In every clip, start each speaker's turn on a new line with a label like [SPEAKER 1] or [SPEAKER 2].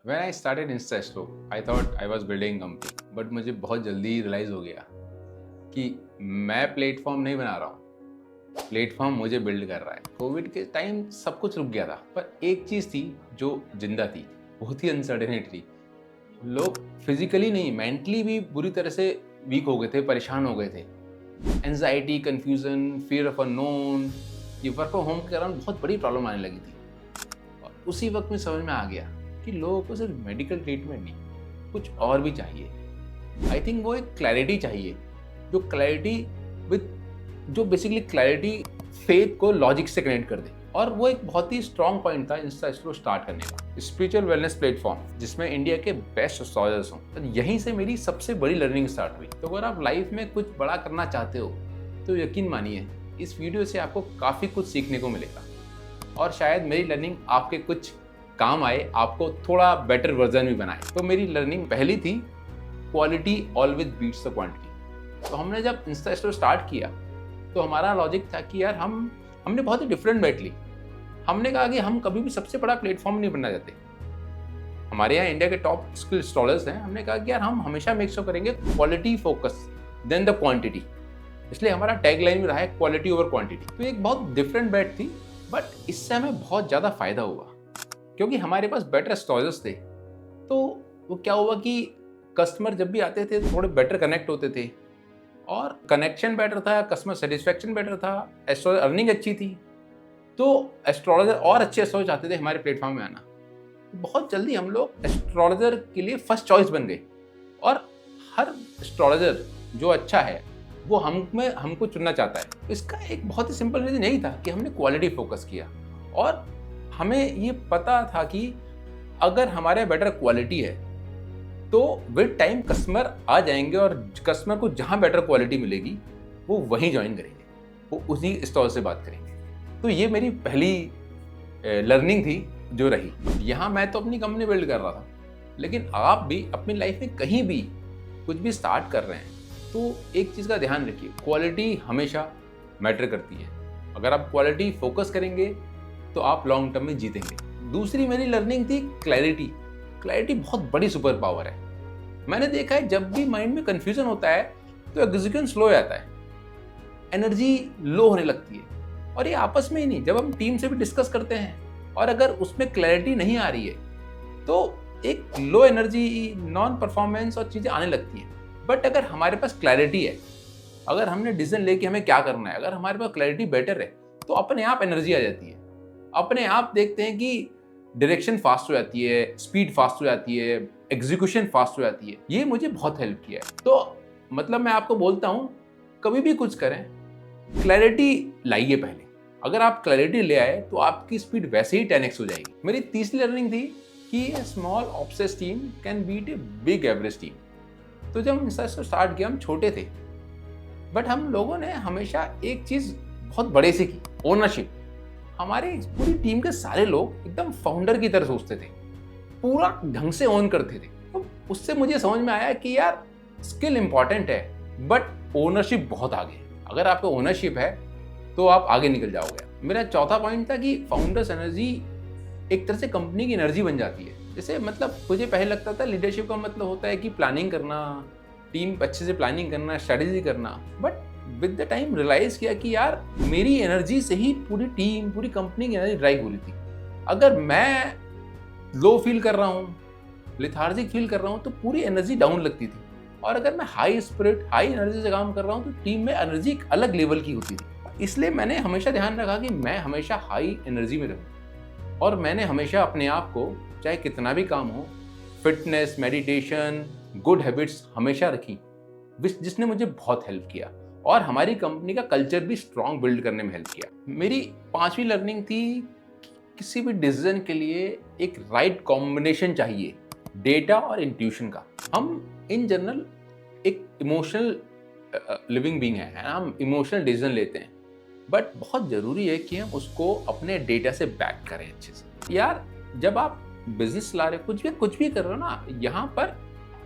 [SPEAKER 1] When I started InstaStro, I thought I was building a company, but मुझे बहुत जल्दी realise हो गया कि मैं प्लेटफॉर्म नहीं बना रहा हूँ, प्लेटफॉर्म मुझे बिल्ड कर रहा है। कोविड के टाइम सब कुछ रुक गया था, पर एक चीज़ थी जो जिंदा थी, बहुत ही अनसर्टेनिटी थी। लोग फिजिकली नहीं, मेंटली भी बुरी तरह से वीक हो गए थे, परेशान हो गए थे। Anxiety, confusion, fear of unknown, ये वर्क फ्रॉम होम के कारण बहुत बड़ी प्रॉब्लम आने लगी थी। और उसी वक्त में समझ में आ गया कि लोगों को सिर्फ मेडिकल ट्रीटमेंट नहीं, कुछ और भी चाहिए। आई थिंक वो एक क्लैरिटी चाहिए, जो क्लैरिटी विद जो बेसिकली क्लैरिटी फेथ को लॉजिक से कनेक्ट कर दे। और वो एक बहुत ही स्ट्रॉन्ग पॉइंट था इंस्टास्ट्रो स्टार्ट करने का। स्पिरिचुअल वेलनेस प्लेटफॉर्म जिसमें इंडिया के बेस्ट एस्ट्रोलजर्स हों, तो यहीं से मेरी सबसे बड़ी लर्निंग स्टार्ट हुई। तो अगर आप लाइफ में कुछ बड़ा करना चाहते हो तो यकीन मानिए इस वीडियो से आपको काफ़ी कुछ सीखने को मिलेगा, और शायद मेरी लर्निंग आपके कुछ काम आए, आपको थोड़ा बेटर वर्जन भी बनाए। तो मेरी लर्निंग पहली थी, quality always beats the quantity. तो हमने जब इंस्टास्ट्रो स्टार्ट किया तो हमारा लॉजिक था कि यार हमने बहुत ही डिफरेंट बैट ली। हमने कहा कि हम कभी भी सबसे बड़ा प्लेटफॉर्म नहीं बनना चाहते। हमारे यहाँ इंडिया के टॉप स्किल इंस्टॉलर्स हैं। हमने कहा कि यार हम हमेशा मेक श्योर करेंगे quality focus then the quantity. इसलिए हमारा टैगलाइन भी रहा है क्वालिटी ओवर क्वांटिटी। तो एक बहुत डिफरेंट बैट थी, बट इससे हमें बहुत ज़्यादा फायदा हुआ क्योंकि हमारे पास बेटर एस्ट्रोलजर्स थे। तो वो क्या हुआ कि कस्टमर जब भी आते थे थोड़े बेटर कनेक्ट होते थे, और कनेक्शन बेटर था, कस्टमर सेटिस्फेक्शन बेटर था, एस्ट्रोलजर अर्निंग अच्छी थी। तो एस्ट्रोलॉजर और अच्छे एस्ट्रोलजर चाहते थे हमारे प्लेटफॉर्म में आना। बहुत जल्दी हम लोग एस्ट्रोलॉजर के लिए फर्स्ट चॉइस बन गए, और हर एस्ट्रोलॉजर जो अच्छा है वो हमको चुनना चाहता है। इसका एक बहुत ही सिंपल रीजन यही था कि हमने क्वालिटी फोकस किया, और हमें ये पता था कि अगर हमारे बेटर क्वालिटी है तो विद टाइम कस्टमर आ जाएंगे, और कस्टमर को जहाँ बेटर क्वालिटी मिलेगी वो वहीं ज्वाइन करेंगे, वो उसी स्टॉल से बात करेंगे। तो ये मेरी पहली लर्निंग थी जो रही। यहाँ मैं तो अपनी कंपनी बिल्ड कर रहा था, लेकिन आप भी अपनी लाइफ में कहीं भी कुछ भी स्टार्ट कर रहे हैं तो एक चीज़ का ध्यान रखिए, क्वालिटी हमेशा मैटर करती है। अगर आप क्वालिटी फोकस करेंगे तो आप लॉन्ग टर्म में जीतेंगे। दूसरी मेरी लर्निंग थी क्लैरिटी। क्लैरिटी बहुत बड़ी सुपर पावर है। मैंने देखा है जब भी माइंड में कंफ्यूजन होता है तो एग्जीक्यूशन स्लो हो जाता है, एनर्जी लो होने लगती है। और ये आपस में ही नहीं, जब हम टीम से भी डिस्कस करते हैं और अगर उसमें क्लैरिटी नहीं आ रही है तो एक लो एनर्जी, नॉन परफॉर्मेंस और चीज़ें आने लगती हैं। बट अगर हमारे पास क्लैरिटी है, अगर हमने डिसीजन लेके हमें क्या करना है, अगर हमारे पास क्लैरिटी बेटर है, तो अपने आप एनर्जी आ जाती है। अपने आप देखते हैं कि डायरेक्शन फास्ट हो जाती है, स्पीड फास्ट हो जाती है, एग्जीक्यूशन फास्ट हो जाती है। ये मुझे बहुत हेल्प किया है। तो मतलब मैं आपको बोलता हूँ, कभी भी कुछ करें क्लैरिटी लाइए पहले। अगर आप क्लैरिटी ले आए तो आपकी स्पीड वैसे ही 10x हो जाएगी। मेरी तीसरी लर्निंग थी कि small obsessed team can beat a big average team. तो जब हम स्टार्ट किया हम छोटे थे, बट हम लोगों ने हमेशा एक चीज़ बहुत बड़े से की, ओनरशिप। हमारे पूरी टीम के सारे लोग एकदम फाउंडर की तरह सोचते थे, पूरा ढंग से ओन करते थे। तो उससे मुझे समझ में आया कि यार स्किल इंपॉर्टेंट है, बट ओनरशिप बहुत आगे है। अगर आपको ओनरशिप है तो आप आगे निकल जाओगे। मेरा चौथा पॉइंट था कि फाउंडर्स एनर्जी एक तरह से कंपनी की एनर्जी बन जाती है। जैसे मतलब मुझे पहले लगता था लीडरशिप का मतलब होता है कि प्लानिंग करना, टीम अच्छे से प्लानिंग करना, स्ट्रेटेजी करना। But with the time realise किया कि यार मेरी एनर्जी से ही पूरी टीम, पूरी कंपनी की एनर्जी ड्राइव हो रही थी। अगर मैं लो फील कर रहा हूँ, लेथार्जिक फील कर रहा हूँ, तो पूरी एनर्जी डाउन लगती थी। और अगर मैं हाई स्पिरिट, हाई एनर्जी से काम कर रहा हूँ तो टीम में एनर्जी एक अलग लेवल की होती थी। इसलिए मैंने हमेशा ध्यान रखा कि मैं हमेशा हाई एनर्जी में रहूँ, और मैंने हमेशा अपने आप को, चाहे कितना भी काम हो, फिटनेस, मेडिटेशन, गुड हैबिट्स हमेशा रखी, जिसने मुझे बहुत हेल्प किया और हमारी कंपनी का कल्चर भी स्ट्रॉन्ग बिल्ड करने में हेल्प किया। मेरी पांचवी लर्निंग थी, किसी भी डिसीजन के लिए एक राइट कॉम्बिनेशन चाहिए डेटा और इंट्यूशन का। हम इन जनरल एक इमोशनल लिविंग बीइंग है, हम इमोशनल डिसीजन लेते हैं, बट बहुत ज़रूरी है कि हम उसको अपने डेटा से बैक करें अच्छे से। यार जब आप बिजनेस ला रहे हो, कुछ भी कर रहे हो ना, यहाँ पर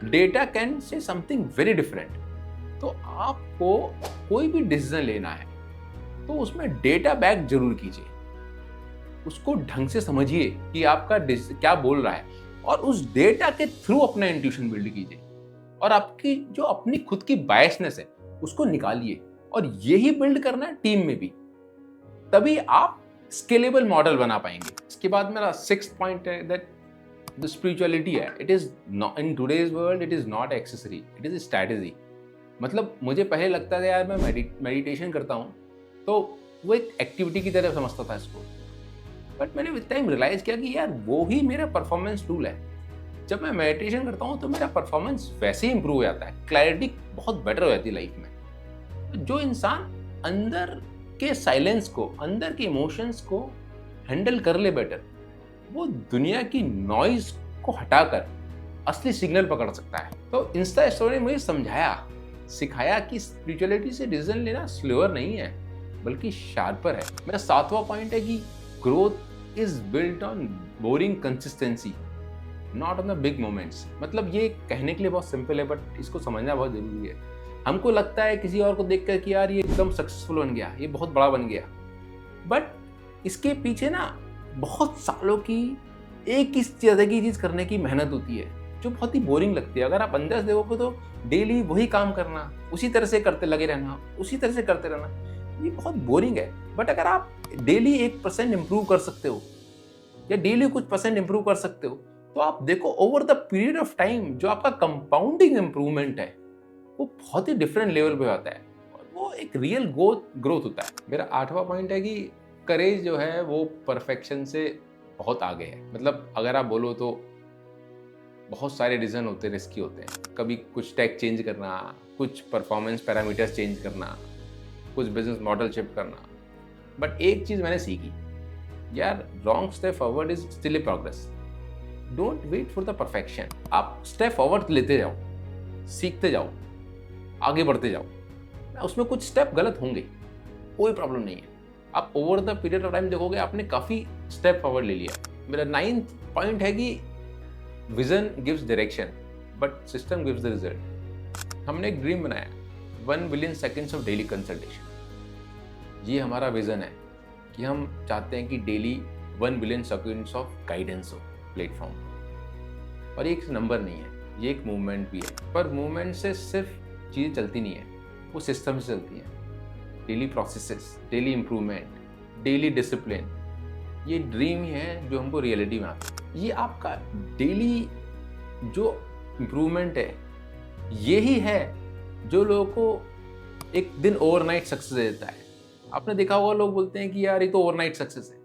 [SPEAKER 1] data can say something very different. तो आपको कोई भी डिसीजन लेना है तो उसमें डेटा बैक जरूर कीजिए, उसको ढंग से समझिए कि आपका क्या बोल रहा है। और उस डेटा के थ्रू अपना इंट्यूशन बिल्ड कीजिए और आपकी जो अपनी खुद की बायसनेस है उसको निकालिए और यही बिल्ड करना है टीम में भी, तभी आप स्केलेबल मॉडल बना पाएंगे। इसके बाद मेरा 6th पॉइंट है दैट द स्पिरिचुअलिटी है, it is not in today's world, it is not accessory, it is strategy. मतलब मुझे पहले लगता था यार मैं मेडिटेशन करता हूँ तो वो एक एक्टिविटी की तरह समझता था इसको, बट मैंने विद टाइम रियलाइज किया कि यार वो ही मेरा परफॉर्मेंस टूल है। जब मैं मेडिटेशन करता हूँ तो मेरा परफॉर्मेंस वैसे ही इंप्रूव हो जाता है, क्लैरिटी बहुत बेटर हो जाती है लाइफ में। जो इंसान अंदर के साइलेंस को, अंदर के इमोशंस को हैंडल कर ले बेटर, वो दुनिया की नॉइज को हटाकर असली सिग्नल पकड़ सकता है। तो इंस्टा स्टोरी ने मुझे समझाया, सिखाया कि स्पिरिचुअलिटी से डिसीजन लेना स्लोअर नहीं है बल्कि शार्पर है। मेरा 7वां पॉइंट है कि growth is built on boring consistency, not on the big moments. मतलब ये कहने के लिए बहुत सिंपल है बट इसको समझना बहुत जरूरी है। हमको लगता है किसी और को देखकर कि यार ये एकदम सक्सेसफुल बन गया, ये बहुत बड़ा बन गया, बट इसके पीछे ना बहुत सालों की एक ही तरह की चीज करने की मेहनत होती है जो बहुत ही बोरिंग लगती है। अगर आप अंदर से देखोगे तो डेली वही काम करना, उसी तरह से करते लगे रहना, उसी तरह से करते रहना, ये बहुत बोरिंग है। बट अगर आप डेली 1% इंप्रूव कर सकते हो या डेली कुछ परसेंट इंप्रूव कर सकते हो तो आप देखो over the period of time जो आपका कंपाउंडिंग इंप्रूवमेंट है वो बहुत ही डिफरेंट लेवल पे आता है और वो एक रियल ग्रोथ होता है। मेरा 8वां पॉइंट है कि करेज जो है वो परफेक्शन से बहुत आगे है। मतलब अगर आप बोलो तो बहुत सारे रीजन होते हैं, रिस्की होते हैं। कभी कुछ टेक चेंज करना, कुछ परफॉर्मेंस पैरामीटर्स चेंज करना, कुछ बिजनेस मॉडल शिफ्ट करना। बट एक चीज मैंने सीखी, यार wrong step forward is still a progress, don't wait for the perfection. आप स्टेप फॉरवर्ड लेते जाओ, सीखते जाओ, आगे बढ़ते जाओ। उसमें कुछ स्टेप गलत होंगे, कोई प्रॉब्लम नहीं है। आप over the period of time देखोगे आपने काफी स्टेप फॉरवर्ड ले लिया। मेरा 9th पॉइंट है कि vision gives direction but system gives the result. हमने एक ड्रीम बनाया, 1 billion seconds of daily consultation. ये हमारा विजन है कि हम चाहते हैं कि daily 1 billion seconds of guidance हो प्लेटफॉर्म। और ये एक नंबर नहीं है, ये एक मूवमेंट भी है। पर मूवमेंट से सिर्फ चीज़ें चलती नहीं है, वो सिस्टम से चलती हैं। Daily processes, daily improvement, daily discipline, ये ड्रीम ही है जो हमको रियलिटी में आता है। ये आपका डेली जो इंप्रूवमेंट है यही है जो लोगों को एक दिन ओवरनाइट सक्सेस देता है। आपने देखा होगा लोग बोलते हैं कि यार ये तो ओवरनाइट सक्सेस है,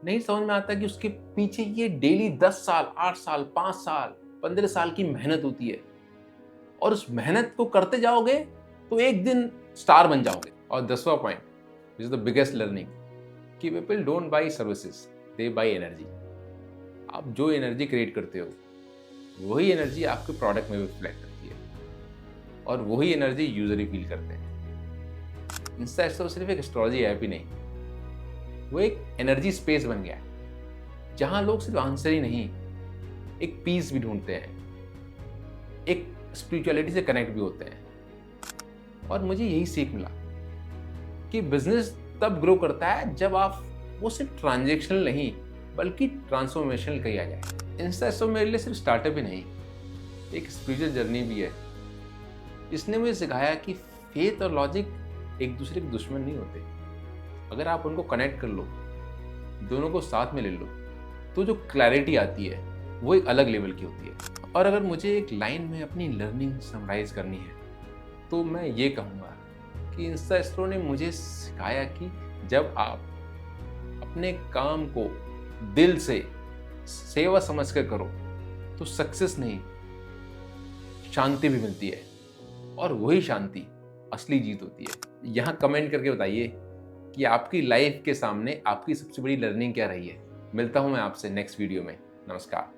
[SPEAKER 1] नहीं समझ में आता कि उसके पीछे ये डेली 10 साल, 8 साल, 5 साल, 15 साल की मेहनत होती है और उस मेहनत को करते जाओगे तो एक दिन स्टार बन जाओगे। और 10वां point, which is the biggest learning, कि people don't buy services, they buy energy. आप जो एनर्जी क्रिएट करते हो वही एनर्जी आपके प्रोडक्ट में भी रिफ्लेक्ट करती है और वही एनर्जी यूजर ही फील करते हैं। इंस्टा तो सिर्फ एक एस्ट्रोलॉजी ऐप ही नहीं, वो एक एनर्जी स्पेस बन गया है जहां लोग सिर्फ आंसर ही नहीं, एक पीस भी ढूंढते हैं, एक स्पिरिचुअलिटी से कनेक्ट भी होते हैं। और मुझे यही सीख मिला कि बिजनेस तब ग्रो करता है जब आप वो सिर्फ ट्रांजैक्शनल नहीं बल्कि ट्रांसफॉर्मेशनल किया जाए। इंस्टा तो मेरे लिए सिर्फ स्टार्टअप ही नहीं, एक स्पिरिचुअल जर्नी भी है। इसने मुझे सिखाया कि फेथ और लॉजिक एक दूसरे के दुश्मन नहीं होते। अगर आप उनको कनेक्ट कर लो, दोनों को साथ में ले लो, तो जो क्लैरिटी आती है वो एक अलग लेवल की होती है। और अगर मुझे एक लाइन में अपनी लर्निंग समराइज करनी है तो मैं ये कहूँगा कि इंस्टा ने मुझे सिखाया कि जब आप अपने काम को दिल से सेवा समझ कर करो तो सक्सेस नहीं, शांति भी मिलती है और वही शांति असली जीत होती है। यहाँ कमेंट करके बताइए कि आपकी लाइफ के सामने आपकी सबसे बड़ी लर्निंग क्या रही है। मिलता हूँ मैं आपसे नेक्स्ट वीडियो में। नमस्कार।